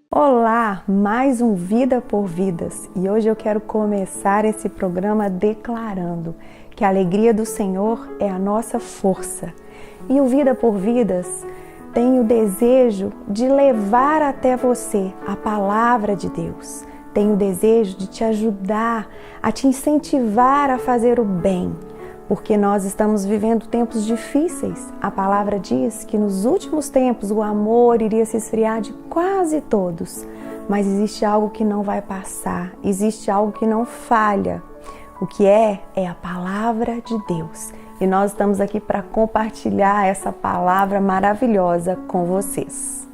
Olá, mais um Vida por Vidas, e hoje eu quero começar esse programa declarando que a alegria do Senhor é a nossa força. E o Vida por Vidas tem o desejo de levar até você a palavra de Deus. Tem o desejo de te ajudar, a te incentivar a fazer o bem. Porque nós estamos vivendo tempos difíceis. A palavra diz que nos últimos tempos o amor iria se esfriar de quase todos. Mas existe algo que não vai passar, existe algo que não falha. O que é a palavra de Deus. E nós estamos aqui para compartilhar essa palavra maravilhosa com vocês.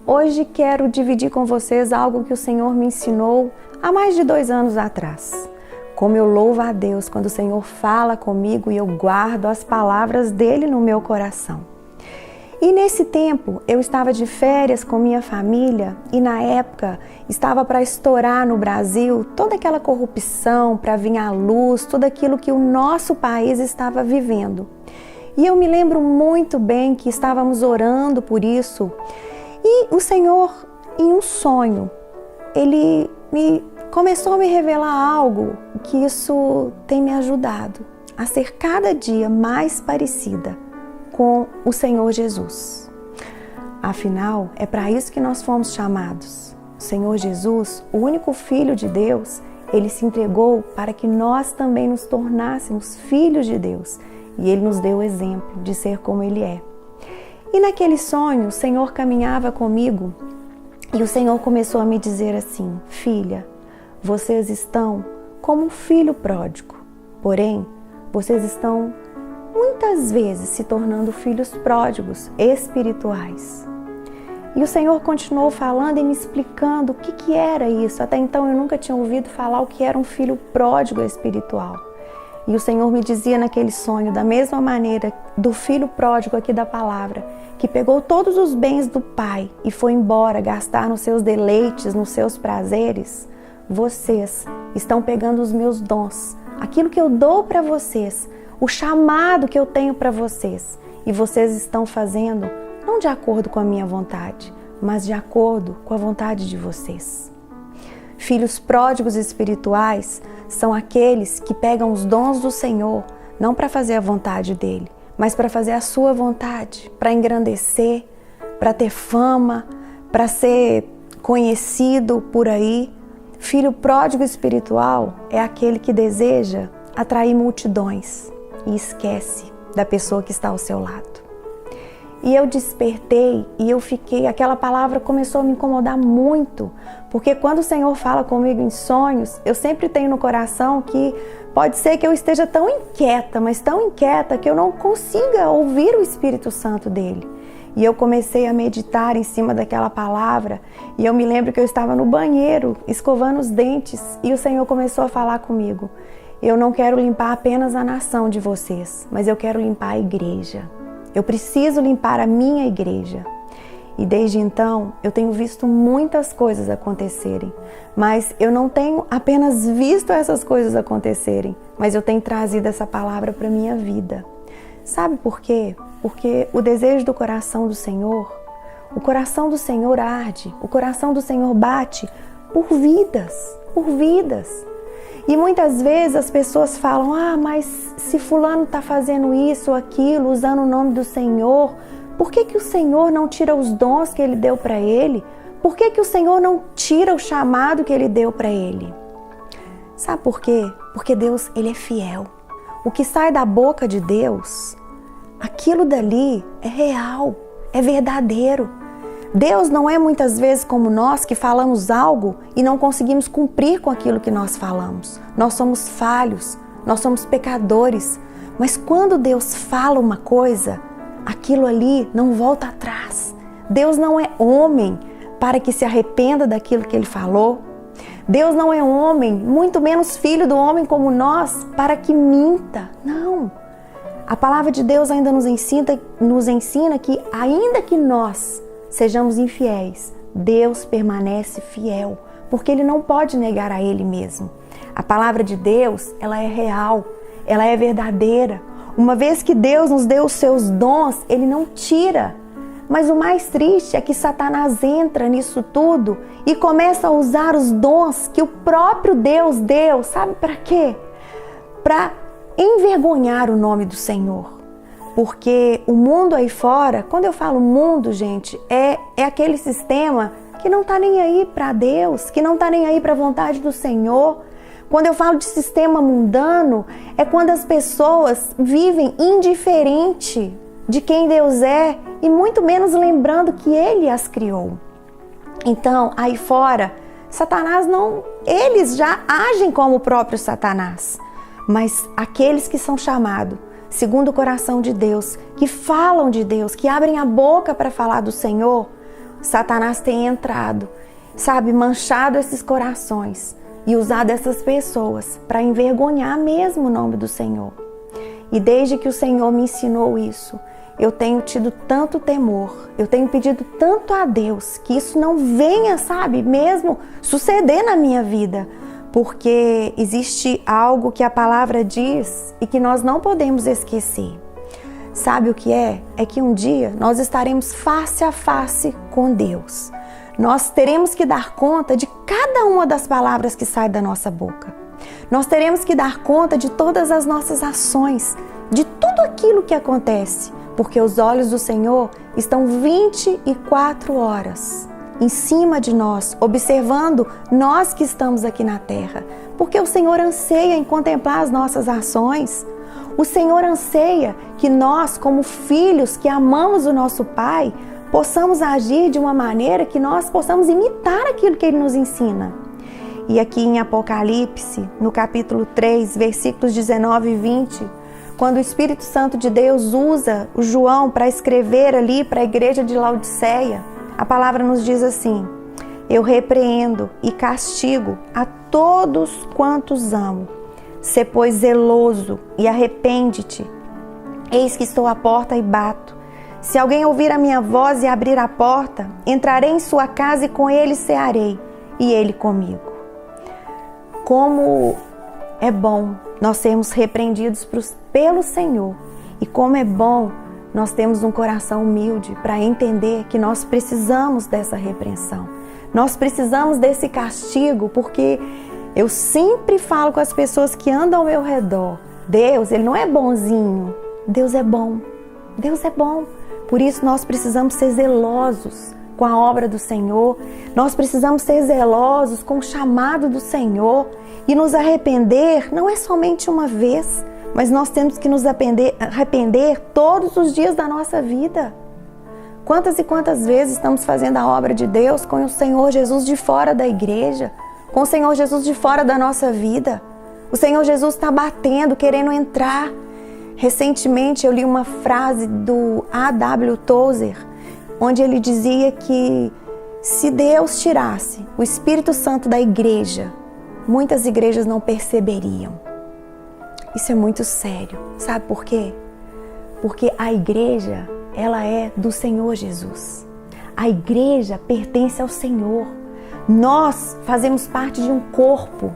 Hoje quero dividir com vocês algo que o Senhor me ensinou há mais de 2 anos atrás. Como eu louvo a Deus quando o Senhor fala comigo e eu guardo as palavras dele no meu coração. E nesse tempo eu estava de férias com minha família e na época estava para estourar no Brasil toda aquela corrupção para vir à luz, tudo aquilo que o nosso país estava vivendo. E eu me lembro muito bem que estávamos orando por isso e o Senhor, em um sonho, ele começou a me revelar algo que isso tem me ajudado a ser cada dia mais parecida com o Senhor Jesus. Afinal, é para isso que nós fomos chamados. O Senhor Jesus, o único Filho de Deus, ele se entregou para que nós também nos tornássemos filhos de Deus. E ele nos deu o exemplo de ser como ele é. E naquele sonho, o Senhor caminhava comigo e o Senhor começou a me dizer assim: filha, vocês estão como um filho pródigo, porém, vocês estão muitas vezes se tornando filhos pródigos espirituais. E o Senhor continuou falando e me explicando o que era isso. Até então eu nunca tinha ouvido falar o que era um filho pródigo espiritual. E o Senhor me dizia naquele sonho, da mesma maneira do filho pródigo aqui da palavra, que pegou todos os bens do pai e foi embora gastar nos seus deleites, nos seus prazeres. Vocês estão pegando os meus dons, aquilo que eu dou para vocês, o chamado que eu tenho para vocês, e vocês estão fazendo não de acordo com a minha vontade, mas de acordo com a vontade de vocês. Filhos pródigos espirituais são aqueles que pegam os dons do Senhor, não para fazer a vontade dele, mas para fazer a sua vontade, para engrandecer, para ter fama, para ser conhecido por aí. Filho pródigo espiritual é aquele que deseja atrair multidões e esquece da pessoa que está ao seu lado. E eu despertei e eu fiquei, aquela palavra começou a me incomodar muito, porque quando o Senhor fala comigo em sonhos, eu sempre tenho no coração que pode ser que eu esteja tão inquieta, mas tão inquieta que eu não consiga ouvir o Espírito Santo dele. E eu comecei a meditar em cima daquela palavra e eu me lembro que eu estava no banheiro, escovando os dentes, e o Senhor começou a falar comigo: eu não quero limpar apenas a nação de vocês, mas eu quero limpar a igreja. Eu preciso limpar a minha igreja. E desde então eu tenho visto muitas coisas acontecerem, mas eu não tenho apenas visto essas coisas acontecerem, mas eu tenho trazido essa palavra para a minha vida. Sabe por quê? Porque o desejo do coração do Senhor, o coração do Senhor arde, o coração do Senhor bate por vidas, por vidas. E muitas vezes as pessoas falam: ah, mas se fulano está fazendo isso ou aquilo, usando o nome do Senhor, por que o Senhor não tira os dons que ele deu para ele? Por que o Senhor não tira o chamado que ele deu para ele? Sabe por quê? Porque Deus, ele é fiel. O que sai da boca de Deus, aquilo dali é real, é verdadeiro. Deus não é muitas vezes como nós, que falamos algo e não conseguimos cumprir com aquilo que nós falamos. Nós somos falhos, nós somos pecadores, mas quando Deus fala uma coisa, aquilo ali não volta atrás. Deus não é homem para que se arrependa daquilo que ele falou. Deus não é homem, muito menos filho do homem como nós, para que minta. Não. A palavra de Deus ainda nos ensina que, ainda que nós sejamos infiéis, Deus permanece fiel, porque Ele não pode negar a Ele mesmo. A palavra de Deus, ela é real, ela é verdadeira. Uma vez que Deus nos deu os seus dons, Ele não tira. Mas o mais triste é que Satanás entra nisso tudo e começa a usar os dons que o próprio Deus deu. Sabe para quê? Para envergonhar o nome do Senhor. Porque o mundo aí fora, quando eu falo mundo, gente, é aquele sistema que não está nem aí para Deus, que não está nem aí para a vontade do Senhor. Quando eu falo de sistema mundano, é quando as pessoas vivem indiferente de quem Deus é e muito menos lembrando que Ele as criou. Então, aí fora, Satanás não... Eles já agem como o próprio Satanás. Mas aqueles que são chamados segundo o coração de Deus, que falam de Deus, que abrem a boca para falar do Senhor, Satanás tem entrado, sabe, manchado esses corações e usado essas pessoas para envergonhar mesmo o nome do Senhor. E desde que o Senhor me ensinou isso, eu tenho tido tanto temor, eu tenho pedido tanto a Deus que isso não venha, sabe, mesmo suceder na minha vida, porque existe algo que a palavra diz e que nós não podemos esquecer. Sabe o que é? É que um dia nós estaremos face a face com Deus. Nós teremos que dar conta de cada uma das palavras que saem da nossa boca. Nós teremos que dar conta de todas as nossas ações, de tudo aquilo que acontece, porque os olhos do Senhor estão 24 horas em cima de nós, observando nós que estamos aqui na terra, porque o Senhor anseia em contemplar as nossas ações. O Senhor anseia que nós, como filhos que amamos o nosso Pai, possamos agir de uma maneira que nós possamos imitar aquilo que Ele nos ensina. E aqui em Apocalipse, no capítulo 3, versículos 19 e 20, quando o Espírito Santo de Deus usa o João para escrever ali para a igreja de Laodiceia, a palavra nos diz assim: eu repreendo e castigo a todos quantos amo. Sê, pois, zeloso e arrepende-te. Eis que estou à porta e bato. Se alguém ouvir a minha voz e abrir a porta, entrarei em sua casa e com ele cearei, e ele comigo. Como é bom nós sermos repreendidos pelo Senhor, e como é bom nós temos um coração humilde para entender que nós precisamos dessa repreensão. Nós precisamos desse castigo, porque eu sempre falo com as pessoas que andam ao meu redor: Deus, Ele não é bonzinho, Deus é bom. Deus é bom. Por isso nós precisamos ser zelosos com a obra do Senhor, nós precisamos ser zelosos com o chamado do Senhor e nos arrepender não é somente uma vez, mas nós temos que nos arrepender todos os dias da nossa vida. Quantas e quantas vezes estamos fazendo a obra de Deus com o Senhor Jesus de fora da igreja, com o Senhor Jesus de fora da nossa vida? O Senhor Jesus está batendo, querendo entrar. Recentemente eu li uma frase do A.W. Tozer, onde ele dizia que se Deus tirasse o Espírito Santo da igreja, muitas igrejas não perceberiam. Isso é muito sério. Sabe por quê? Porque a igreja, ela é do Senhor Jesus. A igreja pertence ao Senhor. Nós fazemos parte de um corpo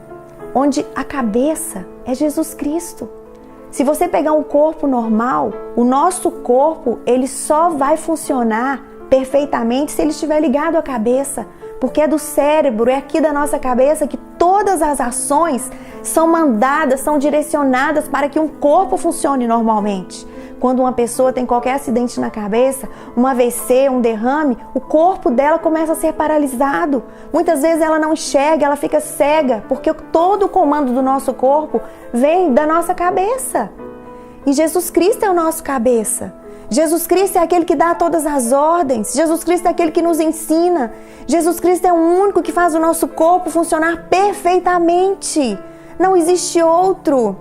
onde a cabeça é Jesus Cristo. Se você pegar um corpo normal, o nosso corpo, ele só vai funcionar perfeitamente se ele estiver ligado à cabeça, porque é do cérebro, é aqui da nossa cabeça que todas as ações são mandadas, são direcionadas para que um corpo funcione normalmente. Quando uma pessoa tem qualquer acidente na cabeça, um AVC, um derrame, o corpo dela começa a ser paralisado. Muitas vezes ela não enxerga, ela fica cega, porque todo o comando do nosso corpo vem da nossa cabeça. E Jesus Cristo é o nosso cabeça. Jesus Cristo é aquele que dá todas as ordens. Jesus Cristo é aquele que nos ensina. Jesus Cristo é o único que faz o nosso corpo funcionar perfeitamente. Não existe outro.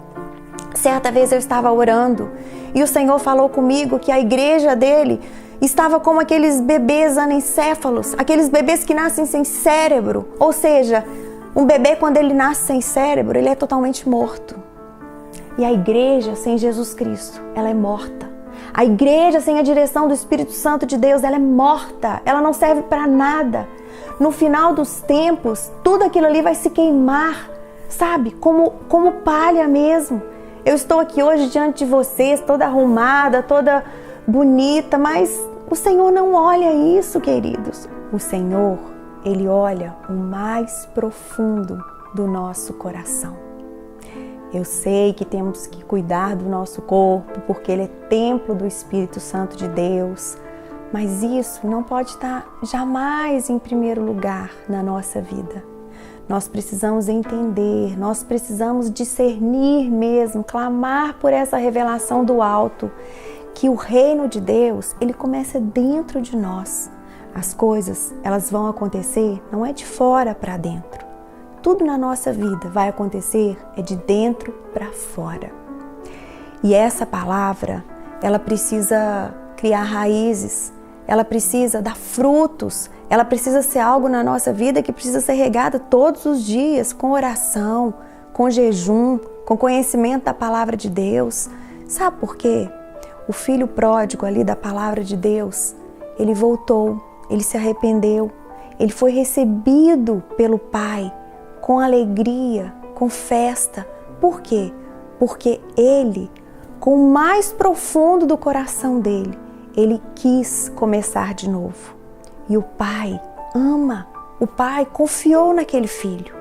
Certa vez eu estava orando e o Senhor falou comigo que a igreja dele estava como aqueles bebês anencéfalos, aqueles bebês que nascem sem cérebro. Ou seja, um bebê, quando ele nasce sem cérebro, ele é totalmente morto. E a igreja sem Jesus Cristo, ela é morta. A igreja sem a direção do Espírito Santo de Deus, ela é morta, ela não serve para nada. No final dos tempos, tudo aquilo ali vai se queimar, sabe? Como palha mesmo. Eu estou aqui hoje diante de vocês, toda arrumada, toda bonita, mas o Senhor não olha isso, queridos. O Senhor, Ele olha o mais profundo do nosso coração. Eu sei que temos que cuidar do nosso corpo, porque ele é templo do Espírito Santo de Deus, mas isso não pode estar jamais em primeiro lugar na nossa vida. Nós precisamos entender, nós precisamos discernir mesmo, clamar por essa revelação do alto, que o reino de Deus, ele começa dentro de nós. As coisas, elas vão acontecer, não é de fora para dentro. Tudo na nossa vida vai acontecer é de dentro para fora. E essa palavra, ela precisa criar raízes, ela precisa dar frutos, ela precisa ser algo na nossa vida que precisa ser regada todos os dias, com oração, com jejum, com conhecimento da palavra de Deus. Sabe por quê? O filho pródigo ali da palavra de Deus, ele voltou, ele se arrependeu, ele foi recebido pelo Pai com alegria, com festa. Por quê? Porque ele, com o mais profundo do coração dele, ele quis começar de novo. E o Pai ama, o Pai confiou naquele filho.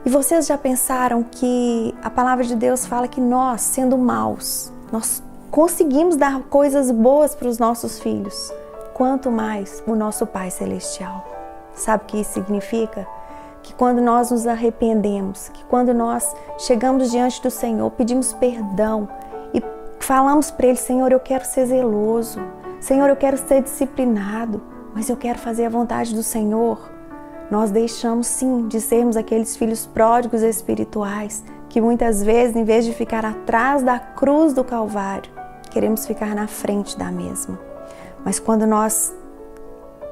E vocês já pensaram que a palavra de Deus fala que nós, sendo maus, nós conseguimos dar coisas boas para os nossos filhos, quanto mais o nosso Pai Celestial. Sabe o que isso significa? Que quando nós nos arrependemos, que quando nós chegamos diante do Senhor, pedimos perdão e falamos para Ele: Senhor, eu quero ser zeloso, Senhor, eu quero ser disciplinado, mas eu quero fazer a vontade do Senhor. Nós deixamos sim de sermos aqueles filhos pródigos espirituais que muitas vezes, em vez de ficar atrás da cruz do Calvário, queremos ficar na frente da mesma. Mas quando nós,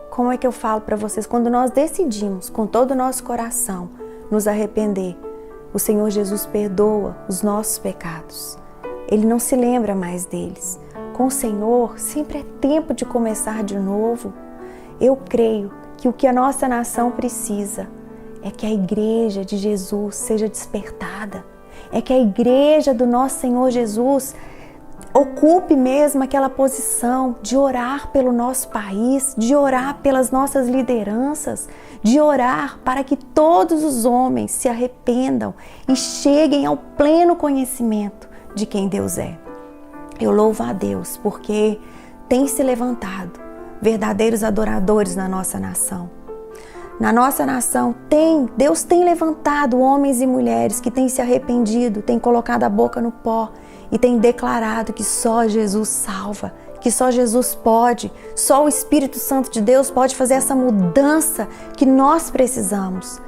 como é que eu falo para vocês? Quando nós decidimos com todo o nosso coração nos arrepender, o Senhor Jesus perdoa os nossos pecados. Ele não se lembra mais deles. Com o Senhor sempre é tempo de começar de novo. Eu creio que o que a nossa nação precisa é que a igreja de Jesus seja despertada. É que a igreja do nosso Senhor Jesus ocupe mesmo aquela posição de orar pelo nosso país, de orar pelas nossas lideranças, de orar para que todos os homens se arrependam e cheguem ao pleno conhecimento de quem Deus é. Eu louvo a Deus porque tem se levantado verdadeiros adoradores na nossa nação. Na nossa nação, Deus tem levantado homens e mulheres que têm se arrependido, têm colocado a boca no pó e têm declarado que só Jesus salva, que só Jesus pode, só o Espírito Santo de Deus pode fazer essa mudança que nós precisamos.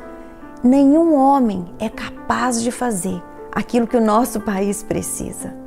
Nenhum homem é capaz de fazer aquilo que o nosso país precisa.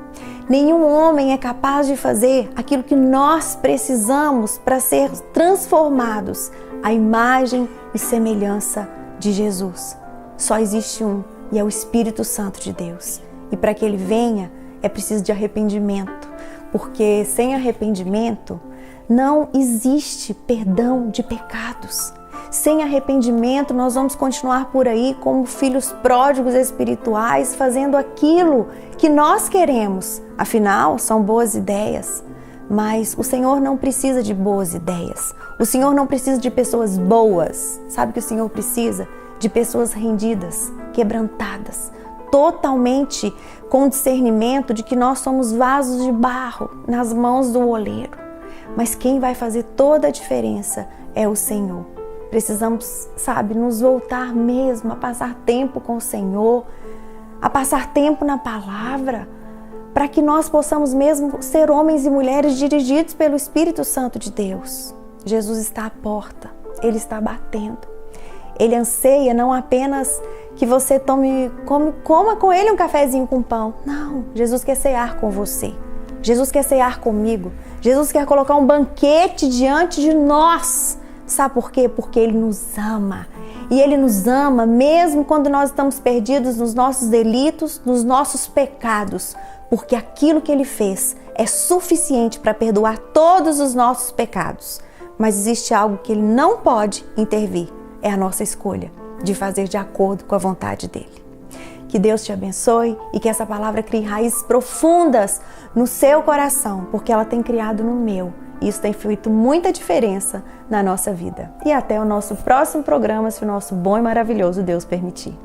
Nenhum homem é capaz de fazer aquilo que nós precisamos para ser transformados à imagem e semelhança de Jesus. Só existe um, e é o Espírito Santo de Deus. E para que ele venha, é preciso de arrependimento, porque sem arrependimento não existe perdão de pecados. Sem arrependimento, nós vamos continuar por aí como filhos pródigos espirituais, fazendo aquilo que nós queremos. Afinal, são boas ideias. Mas o Senhor não precisa de boas ideias. O Senhor não precisa de pessoas boas. Sabe o que o Senhor precisa? De pessoas rendidas, quebrantadas, totalmente com discernimento de que nós somos vasos de barro nas mãos do oleiro. Mas quem vai fazer toda a diferença é o Senhor. Precisamos, nos voltar mesmo a passar tempo com o Senhor, a passar tempo na palavra, para que nós possamos mesmo ser homens e mulheres dirigidos pelo Espírito Santo de Deus. Jesus está à porta, Ele está batendo. Ele anseia não apenas que você coma com Ele um cafezinho com pão. Não, Jesus quer cear com você. Jesus quer cear comigo. Jesus quer colocar um banquete diante de nós. Sabe por quê? Porque Ele nos ama. E Ele nos ama mesmo quando nós estamos perdidos nos nossos delitos, nos nossos pecados. Porque aquilo que Ele fez é suficiente para perdoar todos os nossos pecados. Mas existe algo que Ele não pode intervir. É a nossa escolha de fazer de acordo com a vontade dEle. Que Deus te abençoe e que essa palavra crie raízes profundas no seu coração, porque ela tem criado no meu. E isso tem feito muita diferença na nossa vida. E até o nosso próximo programa, se o nosso bom e maravilhoso Deus permitir.